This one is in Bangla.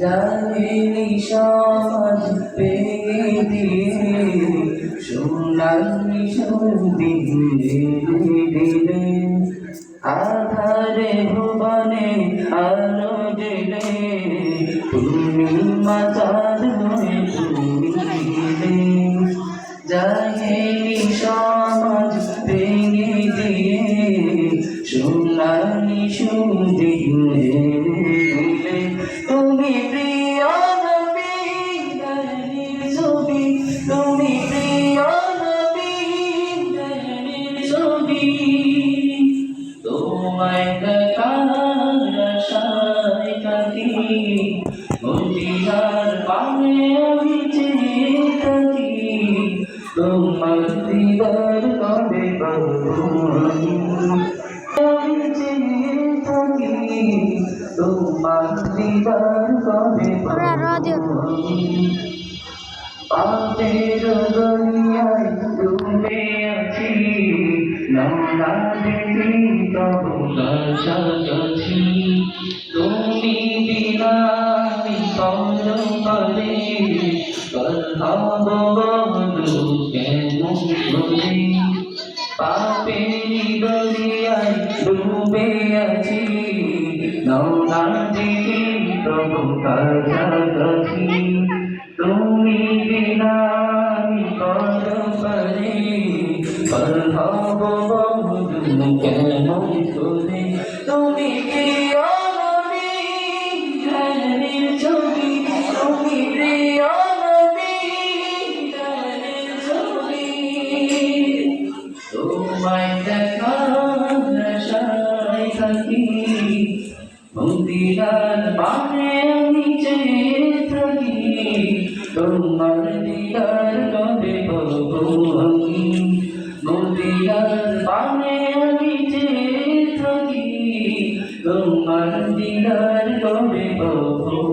জাহেলি সমাজ ভেঙে দিয়ে সোনালি দিলে দিলে আধারে ভুবনে আলো দিলে তুমি মাতার হয়ে তুমি দিলে জাহেলি সমাজ ভেঙে দিয়ে সোনালি দিলে তুমি প্রিয় নবী গানের ছবি তুমি প্রিয় নবী গানের ছবি তোমায় দেখার আশায় থাকি মদিনার পানে আমি চেয়ে থাকি তোমার দিদার কবে পাবো আমি চেয়ে থাকি তোমার দিদার কবে পাবো পাপের দুনিয়ায় ডুবে আছি না দেখি তবু কাছাকাছি তুমি বিনা কলম করে হব বলো কেমন করে পাপের দুনিয়ায় ডুবে আছি না দেখি তবু কাছাকাছি তুমি বিনা কলম করে হব বলো কেমন করে তুমি প্রিয় নবী গানের ছবি তুমি প্রিয় নবী গানের ছবি তোমায় দেখার আশায় থাকি মদিনার পানে আমি চেয়ে থাকি তোমার দিদার কবে পাবো আমি মদিনার পানে আমি চেয়ে থাকি তোমার দিদার কবে পাবো